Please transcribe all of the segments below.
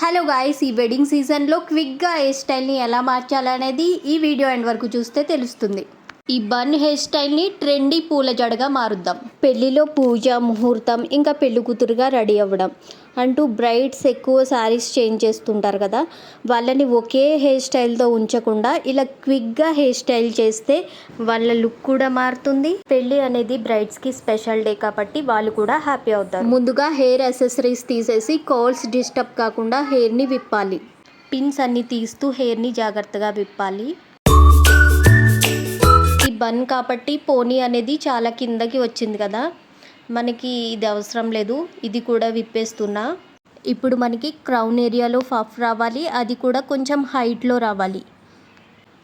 Hello guys, ఈ wedding సీజన్లో క్విక్గా హెయిర్ స్టైల్ని ఎలా మార్చాలనేది ఈ వీడియో ఎండ్ వరకు చూస్తే తెలుస్తుంది. ఈ బన్ హెయిర్ స్టైల్ని ట్రెండీ పూల జడగా మారుద్దాం. పెళ్లిలో పూజ, ముహూర్తం, ఇంకా పెళ్లి కూతురుగా రెడీ అవ్వడం అంటూ బ్రైడ్స్ ఎక్కువ శారీస్ చేంజ్ చేస్తుంటారు కదా, వాళ్ళని ఒకే హెయిర్ స్టైల్తో ఉంచకుండా ఇలా క్విక్గా హెయిర్ స్టైల్ చేస్తే వాళ్ళ లుక్ కూడా మారుతుంది. పెళ్ళి అనేది బ్రైడ్స్కి స్పెషల్ డే కాబట్టి వాళ్ళు కూడా హ్యాపీ అవుతారు. ముందుగా హెయిర్ యాక్సెసరీస్ తీసేసి కర్ల్స్ డిస్టర్బ్ కాకుండా హెయిర్ని విప్పాలి. పిన్స్ అన్ని తీస్తూ హెయిర్ని జాగ్రత్తగా విప్పాలి. బన్ కాబట్టి పోనీ అనేది చాలా కిందకి వచ్చింది కదా, మనకి ఇది అవసరం లేదు, ఇది కూడా విప్పేస్తున్నా. ఇప్పుడు మనకి క్రౌన్ ఏరియాలో పఫ్ రావాలి, అది కూడా కొంచెం హైట్లో రావాలి.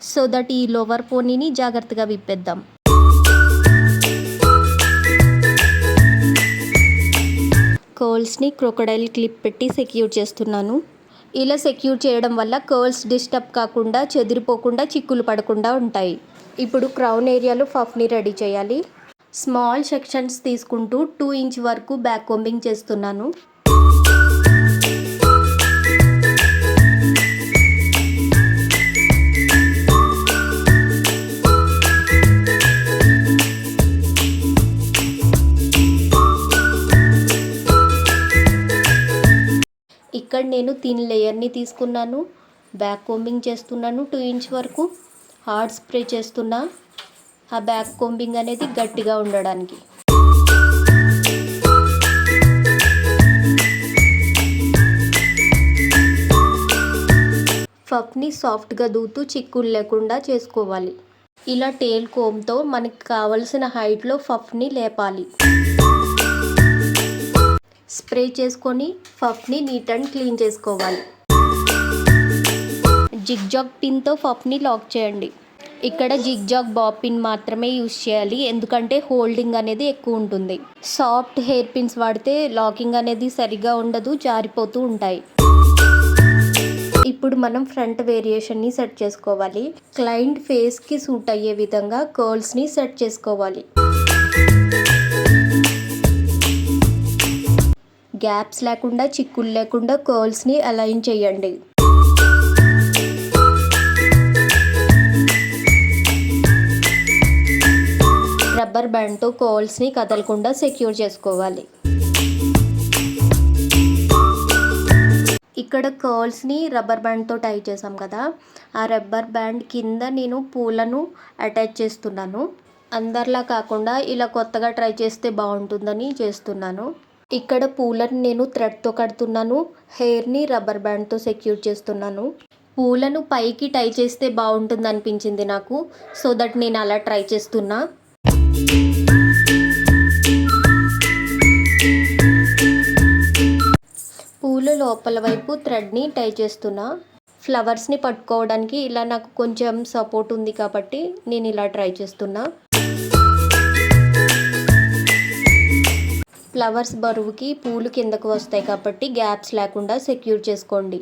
సో దట్ ఈ లోవర్ పోనీని జాగ్రత్తగా విప్పేద్దాం. కర్ల్స్ని క్రొకడైల్ క్లిప్ పెట్టి సెక్యూర్ చేస్తున్నాను. ఇలా సెక్యూర్ చేయడం వల్ల కర్ల్స్ డిస్టర్బ్ కాకుండా, చెదిరిపోకుండా, చిక్కులు పడకుండా ఉంటాయి. ఇప్పుడు క్రౌన్ ఏరియాలో పఫ్ని రెడీ చేయాలి. స్మాల్ సెక్షన్స్ తీసుకుంటూ 2 ఇంచ్ వరకు బ్యాక్ కోంబింగ్ చేస్తున్నాను. ఇక్కడ నేను థిన్ లేయర్ని తీసుకున్నాను, బ్యాక్ కోంబింగ్ చేస్తున్నాను. 2 ఇంచ్ వరకు హార్డ్ స్ప్రే చేస్తున్నా, ఆ బ్యాక్ కోంబింగ్ అనేది గట్టిగా ఉండడానికి. పఫ్ని సాఫ్ట్గా దూతూ చిక్కులు లేకుండా చేసుకోవాలి. ఇలా టేల్ కోమ్తో మనకి కావలసిన హైట్లో పఫ్ని లేపాలి. స్ప్రే చేసుకొని పఫ్ని నీట్ అండ్ క్లీన్ చేసుకోవాలి. జిగ్జాగ్ పిన్తో పఫ్ని లాక్ చేయండి. ఇక్కడ జిగ్జాగ్ బాబ్ పిన్ మాత్రమే యూస్ చేయాలి, ఎందుకంటే హోల్డింగ్ అనేది ఎక్కువ ఉంటుంది. సాఫ్ట్ హెయిర్ పిన్స్ వాడితే లాకింగ్ అనేది సరిగా ఉండదు, జారిపోతూ ఉంటాయి. ఇప్పుడు మనం ఫ్రంట్ వేరియేషన్ని సెట్ చేసుకోవాలి. క్లయింట్ ఫేస్కి సూట్ అయ్యే విధంగా కర్ల్స్ని సెట్ చేసుకోవాలి. గ్యాప్స్ లేకుండా, చిక్కులు లేకుండా కర్ల్స్ని అలైన్ చేయండి. రబ్బర్ బ్యాండ్తో కర్ల్స్ని కదలకుండా సెక్యూర్ చేసుకోవాలి. ఇక్కడ కర్ల్స్ని రబ్బర్ బ్యాండ్తో టై చేసాం కదా, ఆ రబ్బర్ బ్యాండ్ కింద నేను పూలను అటాచ్ చేస్తున్నాను. అందరిలా కాకుండా ఇలా కొత్తగా ట్రై చేస్తే బాగుంటుందని చేస్తున్నాను. ఇక్కడ పూలను నేను థ్రెడ్తో కడుతున్నాను, హెయిర్ని రబ్బర్ బ్యాండ్తో సెక్యూర్ చేస్తున్నాను. పూలను పైకి టై చేస్తే బాగుంటుంది అనిపించింది నాకు, సో దట్ నేను అలా ట్రై చేస్తున్నా. పూల లోపల వైపు థ్రెడ్ని టై చేస్తున్నా. ఫ్లవర్స్ని పట్టుకోవడానికి ఇలా నాకు కొంచెం సపోర్ట్ ఉంది కాబట్టి నేను ఇలా ట్రై చేస్తున్నా. ఫ్లవర్స్ బరువుకి పూలు కిందకు వస్తాయి కాబట్టి గ్యాప్స్ లేకుండా సెక్యూర్ చేసుకోండి.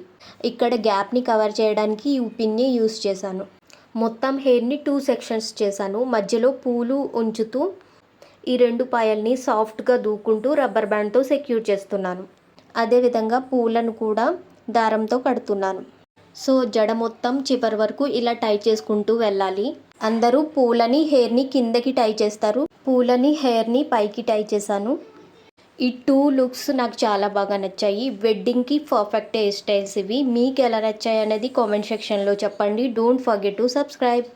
ఇక్కడ గ్యాప్ని కవర్ చేయడానికి ఈ పిన్ని యూస్ చేశాను. మొత్తం హెయిర్ని 2 సెక్షన్స్ చేశాను. మధ్యలో పూలు ఉంచుతూ ఈ 2 పాయల్ని సాఫ్ట్గా దూకుంటూ రబ్బర్ బ్యాండ్తో సెక్యూర్ చేస్తున్నాను. అదేవిధంగా పూలను కూడా దారంతో కడుతున్నాను. సో జడ మొత్తం చివరి వరకు ఇలా టై చేసుకుంటూ వెళ్ళాలి. అందరూ పూలని హెయిర్ని కిందకి టై చేస్తారు, పూలని హెయిర్ని పైకి టై చేశాను. ఈ 2 లుక్స్ నాకు చాలా బాగా నచ్చాయి. వెడ్డింగ్కి పర్ఫెక్ట్ హెయిర్ స్టైల్స్ ఇవి. మీకు ఎలా నచ్చాయి అనేది కామెంట్ సెక్షన్లో చెప్పండి. Don't forget to subscribe.